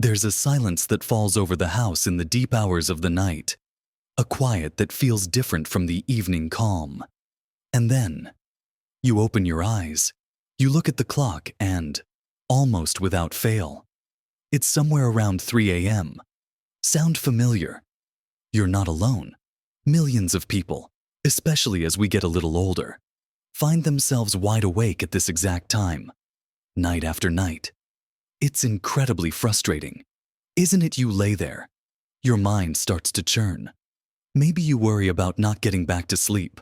There's a silence that falls over the house in the deep hours of the night, a quiet that feels different from the evening calm. And then, you open your eyes, you look at the clock and, almost without fail, it's somewhere around 3 a.m. Sound familiar? You're not alone. Millions of people, especially as we get a little older, find themselves wide awake at this exact time, night after night. It's incredibly frustrating. Isn't it? You lay there. Your mind starts to churn. Maybe you worry about not getting back to sleep.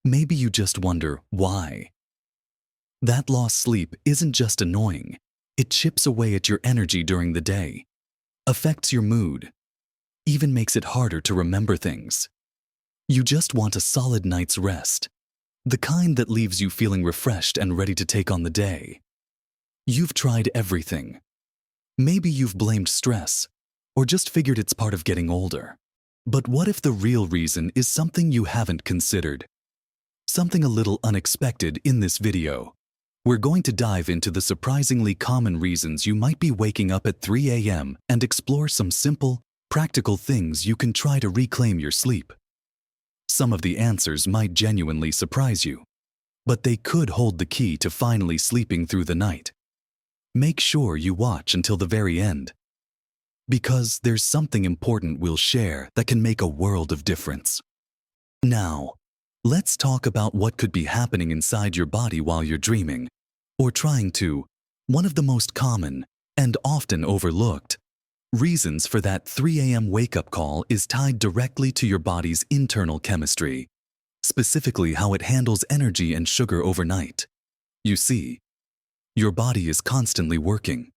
Maybe you just wonder why. That lost sleep isn't just annoying. It chips away at your energy during the day, affects your mood, even makes it harder to remember things. You just want a solid night's rest, the kind that leaves you feeling refreshed and ready to take on the day. You've tried everything. Maybe you've blamed stress, or just figured it's part of getting older. But what if the real reason is something you haven't considered? Something a little unexpected in this video. We're going to dive into the surprisingly common reasons you might be waking up at 3 a.m. and explore some simple, practical things you can try to reclaim your sleep. Some of the answers might genuinely surprise you, but they could hold the key to finally sleeping through the night. Make sure you watch until the very end, because there's something important we'll share that can make a world of difference. Now, let's talk about what could be happening inside your body while you're dreaming, or trying to. One of the most common, and often overlooked, reasons for that 3 a.m. wake-up call is tied directly to your body's internal chemistry, specifically how it handles energy and sugar overnight. You see, your body is constantly working,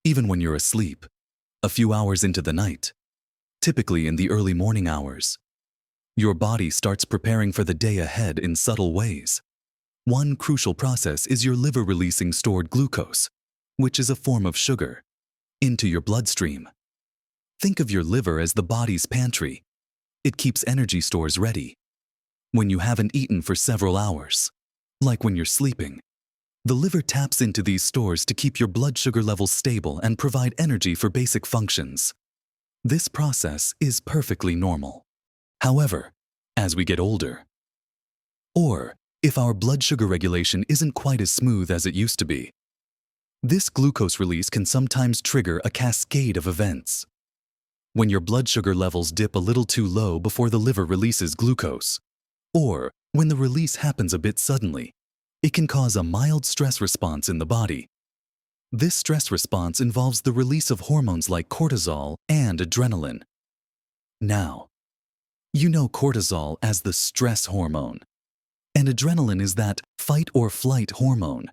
even when you're asleep, a few hours into the night, typically in the early morning hours. Your body starts preparing for the day ahead in subtle ways. One crucial process is your liver releasing stored glucose, which is a form of sugar, into your bloodstream. Think of your liver as the body's pantry. It keeps energy stores ready. When you haven't eaten for several hours, like when you're sleeping, the liver taps into these stores to keep your blood sugar levels stable and provide energy for basic functions. This process is perfectly normal. However, as we get older, or if our blood sugar regulation isn't quite as smooth as it used to be, this glucose release can sometimes trigger a cascade of events. When your blood sugar levels dip a little too low before the liver releases glucose, or when the release happens a bit suddenly, it can cause a mild stress response in the body. This stress response involves the release of hormones like cortisol and adrenaline. Now, you know cortisol as the stress hormone, and adrenaline is that fight or flight hormone.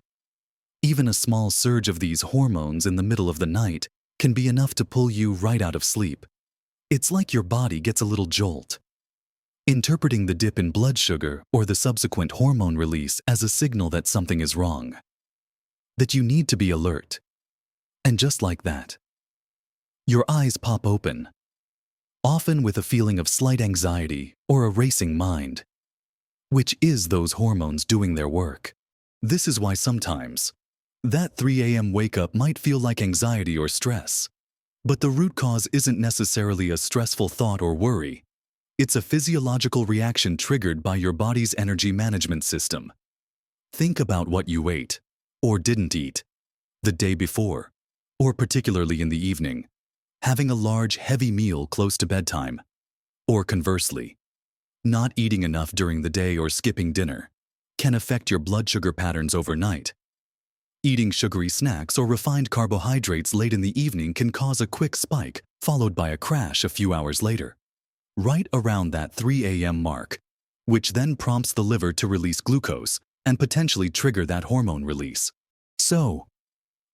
Even a small surge of these hormones in the middle of the night can be enough to pull you right out of sleep. It's like your body gets a little jolt, interpreting the dip in blood sugar or the subsequent hormone release as a signal that something is wrong, that you need to be alert. And just like that, your eyes pop open, often with a feeling of slight anxiety or a racing mind, which is those hormones doing their work. This is why sometimes that 3 a.m. wake-up might feel like anxiety or stress, but the root cause isn't necessarily a stressful thought or worry. It's a physiological reaction triggered by your body's energy management system. Think about what you ate, or didn't eat, the day before, or particularly in the evening. Having a large, heavy meal close to bedtime, or conversely, not eating enough during the day or skipping dinner, can affect your blood sugar patterns overnight. Eating sugary snacks or refined carbohydrates late in the evening can cause a quick spike, followed by a crash a few hours later, right around that 3 a.m. mark, which then prompts the liver to release glucose and potentially trigger that hormone release. So,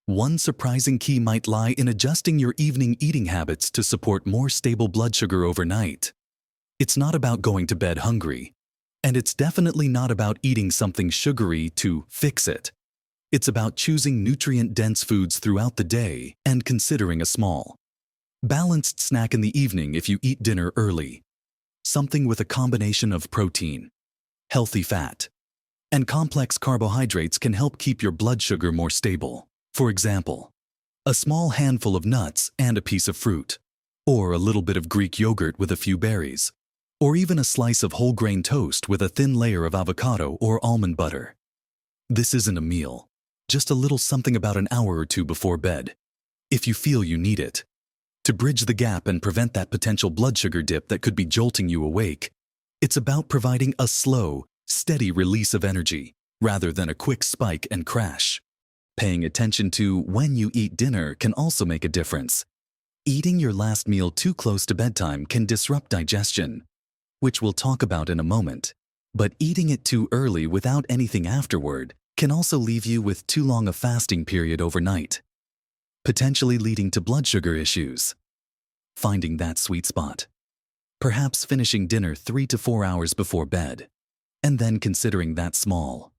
one surprising key might lie in adjusting your evening eating habits to support more stable blood sugar overnight. It's not about going to bed hungry, and it's definitely not about eating something sugary to fix it. It's about choosing nutrient-dense foods throughout the day and considering a small, balanced snack in the evening if you eat dinner early. Something with a combination of protein, healthy fat, and complex carbohydrates can help keep your blood sugar more stable. For example, A small handful of nuts and a piece of fruit, or a little bit of Greek yogurt with a few berries, or even a slice of whole grain toast with a thin layer of avocado or almond butter. This isn't a meal, just a little something about an hour or two before bed, if you feel you need it. To bridge the gap and prevent that potential blood sugar dip that could be jolting you awake, it's about providing a slow, steady release of energy rather than a quick spike and crash. Paying attention to when you eat dinner can also make a difference. Eating your last meal too close to bedtime can disrupt digestion, which we'll talk about in a moment. But eating it too early without anything afterward can also leave you with too long a fasting period overnight, potentially leading to blood sugar issues. Finding that sweet spot. Perhaps finishing dinner 3 to 4 hours before bed, and then considering that small,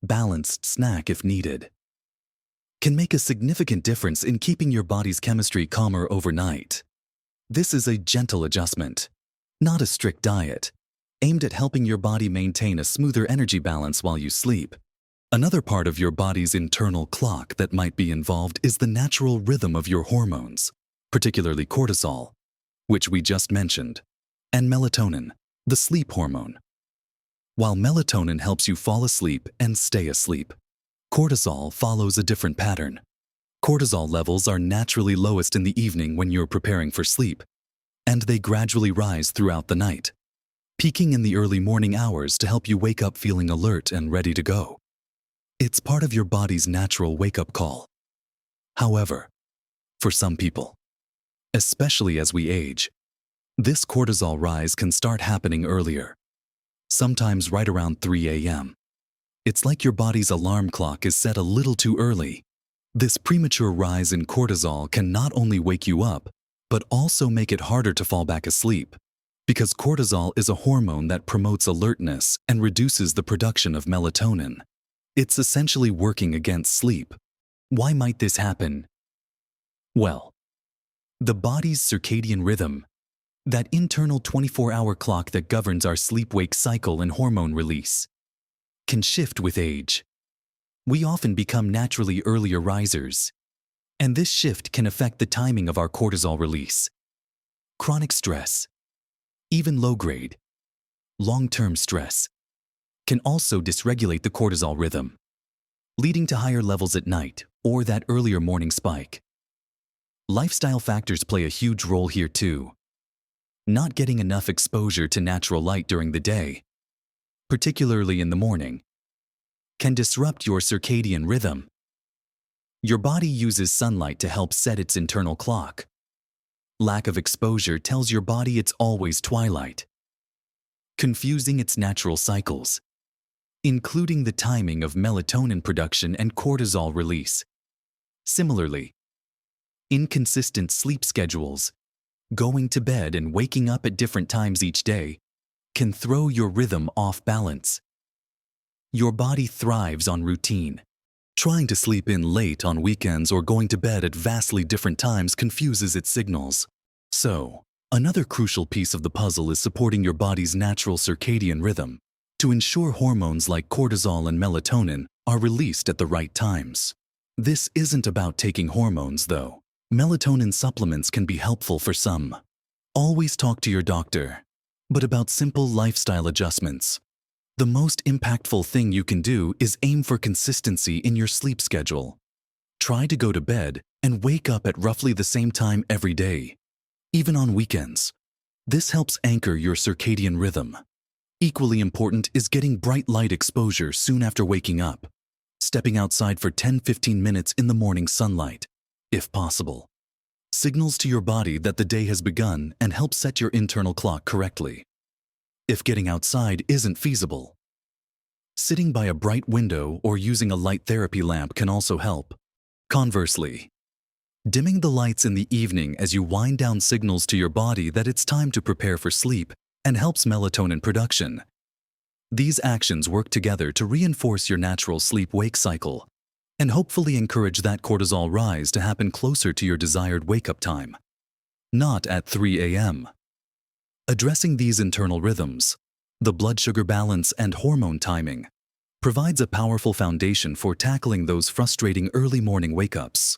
balanced snack if needed, can make a significant difference in keeping your body's chemistry calmer overnight. This is a gentle adjustment, not a strict diet, aimed at helping your body maintain a smoother energy balance while you sleep. Another part of your body's internal clock that might be involved is the natural rhythm of your hormones, particularly cortisol, which we just mentioned, and melatonin, the sleep hormone. While melatonin helps you fall asleep and stay asleep, cortisol follows a different pattern. Cortisol levels are naturally lowest in the evening when you're preparing for sleep, and they gradually rise throughout the night, peaking in the early morning hours to help you wake up feeling alert and ready to go. It's part of your body's natural wake-up call. However, for some people, especially as we age, this cortisol rise can start happening earlier, sometimes right around 3 a.m. It's like your body's alarm clock is set a little too early. This premature rise in cortisol can not only wake you up, but also make it harder to fall back asleep, because cortisol is a hormone that promotes alertness and reduces the production of melatonin. It's essentially working against sleep. Why might this happen? Well, the body's circadian rhythm, that internal 24-hour clock that governs our sleep-wake cycle and hormone release, can shift with age. We often become naturally earlier risers, and this shift can affect the timing of our cortisol release. Chronic stress, even low-grade, long-term stress, can also dysregulate the cortisol rhythm, leading to higher levels at night or that earlier morning spike. Lifestyle factors play a huge role here too. Not getting enough exposure to natural light during the day, particularly in the morning, can disrupt your circadian rhythm. Your body uses sunlight to help set its internal clock. Lack of exposure tells your body it's always twilight, confusing its natural cycles, including the timing of melatonin production and cortisol release. Similarly, inconsistent sleep schedules, going to bed and waking up at different times each day, can throw your rhythm off balance. Your body thrives on routine. Trying to sleep in late on weekends or going to bed at vastly different times confuses its signals. So, another crucial piece of the puzzle is supporting your body's natural circadian rhythm to ensure hormones like cortisol and melatonin are released at the right times. This isn't about taking hormones, though. Melatonin supplements can be helpful for some. Always talk to your doctor, but about simple lifestyle adjustments. The most impactful thing you can do is aim for consistency in your sleep schedule. Try to go to bed and wake up at roughly the same time every day, even on weekends. This helps anchor your circadian rhythm. Equally important is getting bright light exposure soon after waking up, stepping outside for 10-15 minutes in the morning sunlight, if possible. Signals to your body that the day has begun and helps set your internal clock correctly. If getting outside isn't feasible, sitting by a bright window or using a light therapy lamp can also help. Conversely, dimming the lights in the evening as you wind down signals to your body that it's time to prepare for sleep and helps melatonin production. These actions work together to reinforce your natural sleep-wake cycle and hopefully encourage that cortisol rise to happen closer to your desired wake-up time, not at 3 a.m. Addressing these internal rhythms, the blood sugar balance and hormone timing, provides a powerful foundation for tackling those frustrating early morning wake-ups.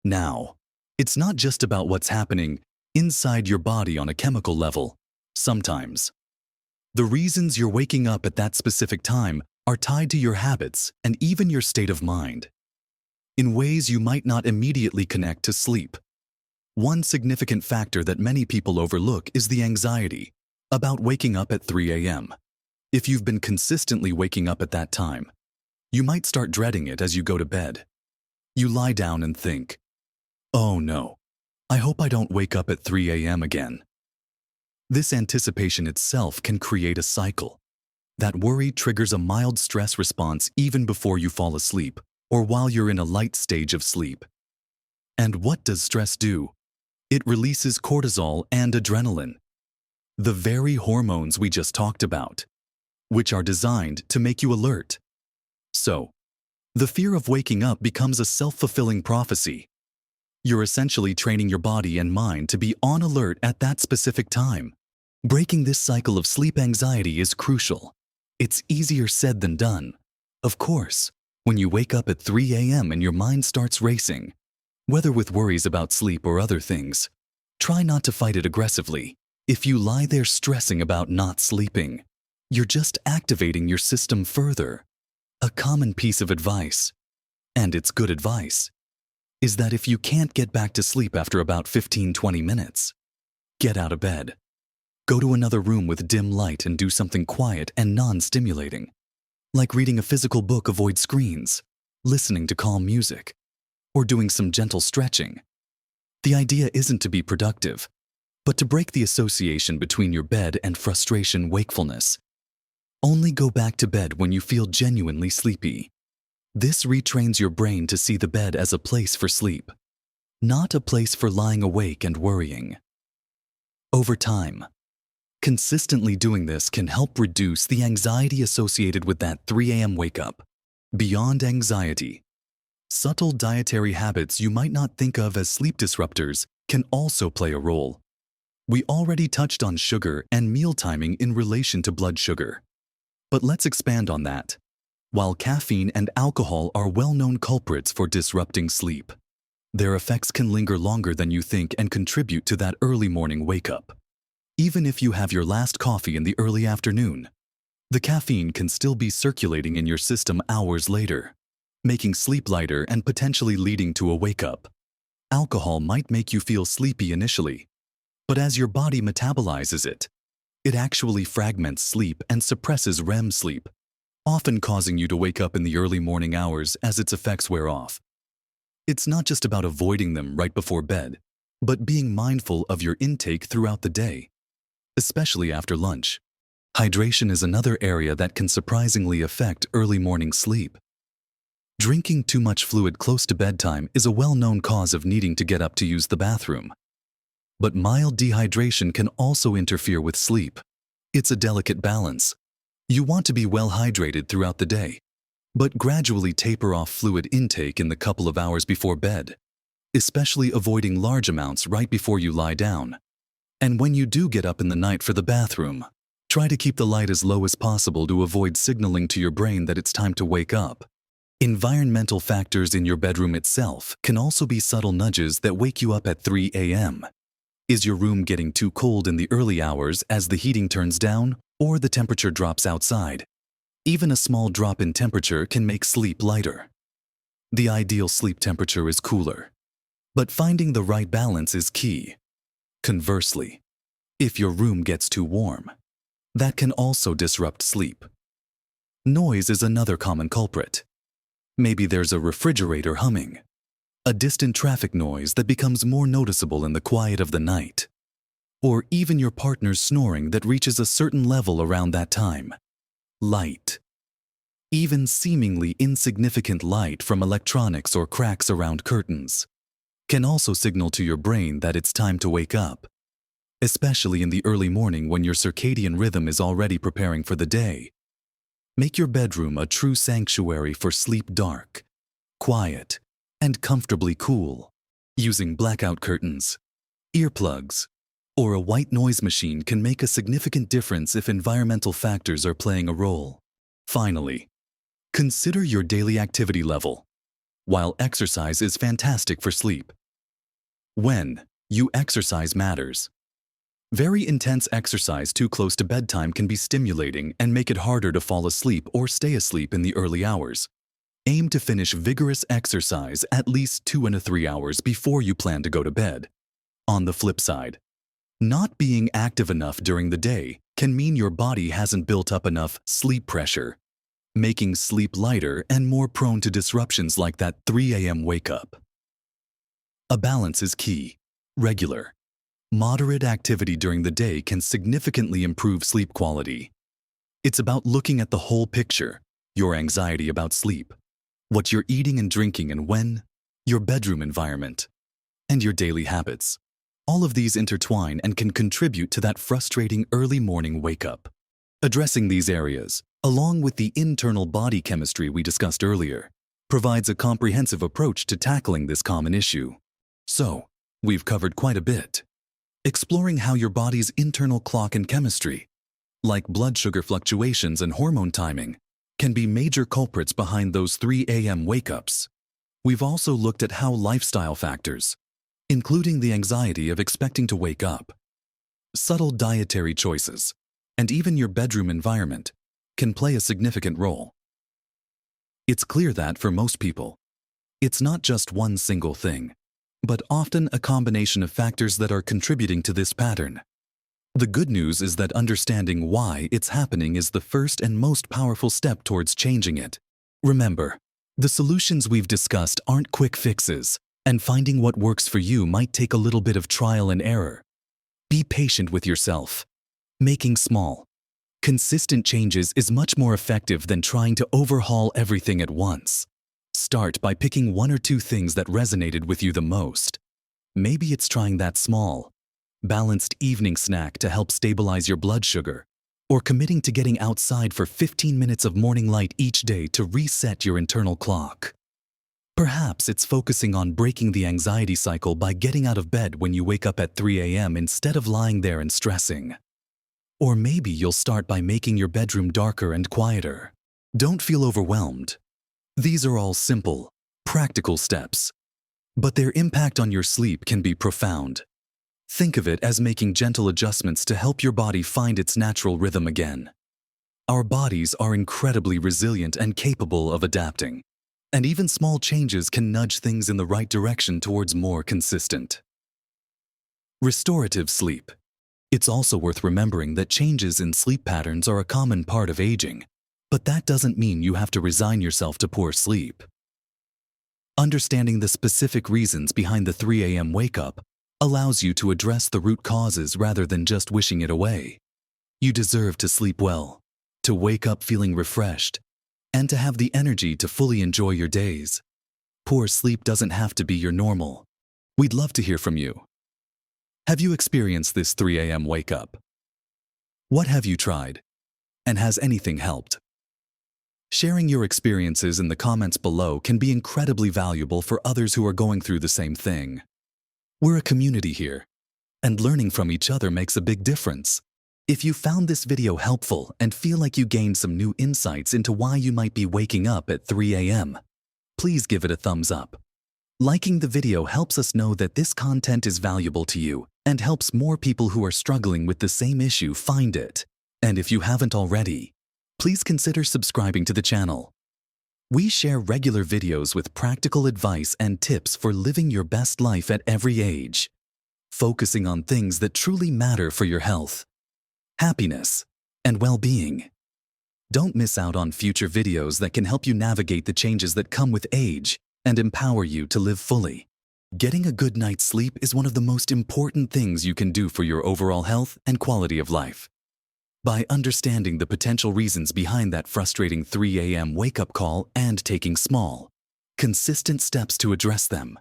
Now, it's not just about what's happening inside your body on a chemical level. Sometimes, the reasons you're waking up at that specific time are tied to your habits and even your state of mind, in ways you might not immediately connect to sleep. One significant factor that many people overlook is the anxiety about waking up at 3 a.m. If you've been consistently waking up at that time, you might start dreading it as you go to bed. You lie down and think, "Oh no, I hope I don't wake up at 3 a.m. again." This anticipation itself can create a cycle. That worry triggers a mild stress response even before you fall asleep or while you're in a light stage of sleep. And what does stress do? It releases cortisol and adrenaline, the very hormones we just talked about, which are designed to make you alert. So, the fear of waking up becomes a self-fulfilling prophecy. You're essentially training your body and mind to be on alert at that specific time. Breaking this cycle of sleep anxiety is crucial. It's easier said than done. Of course, when you wake up at 3 a.m. and your mind starts racing, whether with worries about sleep or other things, try not to fight it aggressively. If you lie there stressing about not sleeping, you're just activating your system further. A common piece of advice, and it's good advice, is that if you can't get back to sleep after about 15-20 minutes, get out of bed. Go to another room with dim light and do something quiet and non-stimulating, like reading a physical book. Avoid screens, listening to calm music, or doing some gentle stretching. The idea isn't to be productive, but to break the association between your bed and frustration wakefulness. Only go back to bed when you feel genuinely sleepy. This retrains your brain to see the bed as a place for sleep, not a place for lying awake and worrying. Over time, consistently doing this can help reduce the anxiety associated with that 3 a.m. wake-up. Beyond anxiety, subtle dietary habits you might not think of as sleep disruptors can also play a role. We already touched on sugar and meal timing in relation to blood sugar. But let's expand on that. While caffeine and alcohol are well-known culprits for disrupting sleep, their effects can linger longer than you think and contribute to that early morning wake-up. Even if you have your last coffee in the early afternoon, the caffeine can still be circulating in your system hours later, making sleep lighter and potentially leading to a wake-up. Alcohol might make you feel sleepy initially, but as your body metabolizes it, it actually fragments sleep and suppresses REM sleep, often causing you to wake up in the early morning hours as its effects wear off. It's not just about avoiding them right before bed, but being mindful of your intake throughout the day, especially after lunch. Hydration is another area that can surprisingly affect early morning sleep. Drinking too much fluid close to bedtime is a well-known cause of needing to get up to use the bathroom. But mild dehydration can also interfere with sleep. It's a delicate balance. You want to be well hydrated throughout the day, but gradually taper off fluid intake in the couple of hours before bed, especially avoiding large amounts right before you lie down. And when you do get up in the night for the bathroom, try to keep the light as low as possible to avoid signaling to your brain that it's time to wake up. Environmental factors in your bedroom itself can also be subtle nudges that wake you up at 3 a.m. Is your room getting too cold in the early hours as the heating turns down or the temperature drops outside? Even a small drop in temperature can make sleep lighter. The ideal sleep temperature is cooler, but finding the right balance is key. Conversely, if your room gets too warm, that can also disrupt sleep. Noise is another common culprit. Maybe there's a refrigerator humming, a distant traffic noise that becomes more noticeable in the quiet of the night, or even your partner's snoring that reaches a certain level around that time. Light. Even seemingly insignificant light from electronics or cracks around curtains can also signal to your brain that it's time to wake up, especially in the early morning when your circadian rhythm is already preparing for the day. Make your bedroom a true sanctuary for sleep. Dark, quiet, and comfortably cool. Using blackout curtains, earplugs, or a white noise machine can make a significant difference if environmental factors are playing a role. Finally, consider your daily activity level. while exercise is fantastic for sleep. When you exercise matters. Very intense exercise too close to bedtime can be stimulating and make it harder to fall asleep or stay asleep in the early hours. Aim to finish vigorous exercise at least 2 to 3 hours before you plan to go to bed. On the flip side, not being active enough during the day can mean your body hasn't built up enough sleep pressure, making sleep lighter and more prone to disruptions like that 3 a.m. wake-up. A balance is key. Regular, moderate activity during the day can significantly improve sleep quality. It's about looking at the whole picture, your anxiety about sleep, what you're eating and drinking and when, your bedroom environment, and your daily habits. All of these intertwine and can contribute to that frustrating early morning wake-up. Addressing these areas, along with the internal body chemistry we discussed earlier, provides a comprehensive approach to tackling this common issue. So, we've covered quite a bit. Exploring how your body's internal clock and chemistry, like blood sugar fluctuations and hormone timing, can be major culprits behind those 3 a.m. wake-ups. We've also looked at how lifestyle factors, including the anxiety of expecting to wake up, subtle dietary choices, and even your bedroom environment, can play a significant role. It's clear that, for most people, it's not just one single thing, but often a combination of factors that are contributing to this pattern. The good news is that understanding why it's happening is the first and most powerful step towards changing it. Remember, the solutions we've discussed aren't quick fixes, and finding what works for you might take a little bit of trial and error. Be patient with yourself. Making small, consistent changes is much more effective than trying to overhaul everything at once. Start by picking 1 or 2 things that resonated with you the most. Maybe it's trying that small, balanced evening snack to help stabilize your blood sugar, or committing to getting outside for 15 minutes of morning light each day to reset your internal clock. Perhaps it's focusing on breaking the anxiety cycle by getting out of bed when you wake up at 3 a.m. instead of lying there and stressing. Or maybe you'll start by making your bedroom darker and quieter. Don't feel overwhelmed. These are all simple, practical steps, but their impact on your sleep can be profound. Think of it as making gentle adjustments to help your body find its natural rhythm again. Our bodies are incredibly resilient and capable of adapting, and even small changes can nudge things in the right direction towards more consistent. Restorative sleep. It's also worth remembering that changes in sleep patterns are a common part of aging, but that doesn't mean you have to resign yourself to poor sleep. Understanding the specific reasons behind the 3 a.m. wake-up allows you to address the root causes rather than just wishing it away. You deserve to sleep well, to wake up feeling refreshed, and to have the energy to fully enjoy your days. Poor sleep doesn't have to be your normal. We'd love to hear from you. Have you experienced this 3 a.m. wake-up? What have you tried? And has anything helped? Sharing your experiences in the comments below can be incredibly valuable for others who are going through the same thing. We're a community here, and learning from each other makes a big difference. If you found this video helpful and feel like you gained some new insights into why you might be waking up at 3 a.m., please give it a thumbs up. Liking the video helps us know that this content is valuable to you and helps more people who are struggling with the same issue find it. And if you haven't already, please consider subscribing to the channel. We share regular videos with practical advice and tips for living your best life at every age, focusing on things that truly matter for your health, happiness, and well-being. Don't miss out on future videos that can help you navigate the changes that come with age and empower you to live fully. Getting a good night's sleep is one of the most important things you can do for your overall health and quality of life. By understanding the potential reasons behind that frustrating 3 a.m. wake-up call and taking small, consistent steps to address them,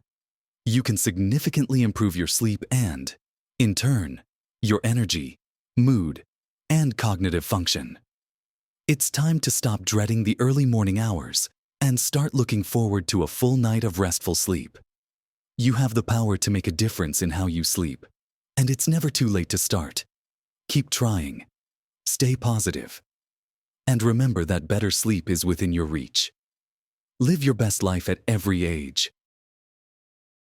you can significantly improve your sleep and, in turn, your energy, mood, and cognitive function. It's time to stop dreading the early morning hours and start looking forward to a full night of restful sleep. You have the power to make a difference in how you sleep, and it's never too late to start. Keep trying. Stay positive. And remember that better sleep is within your reach. Live your best life at every age.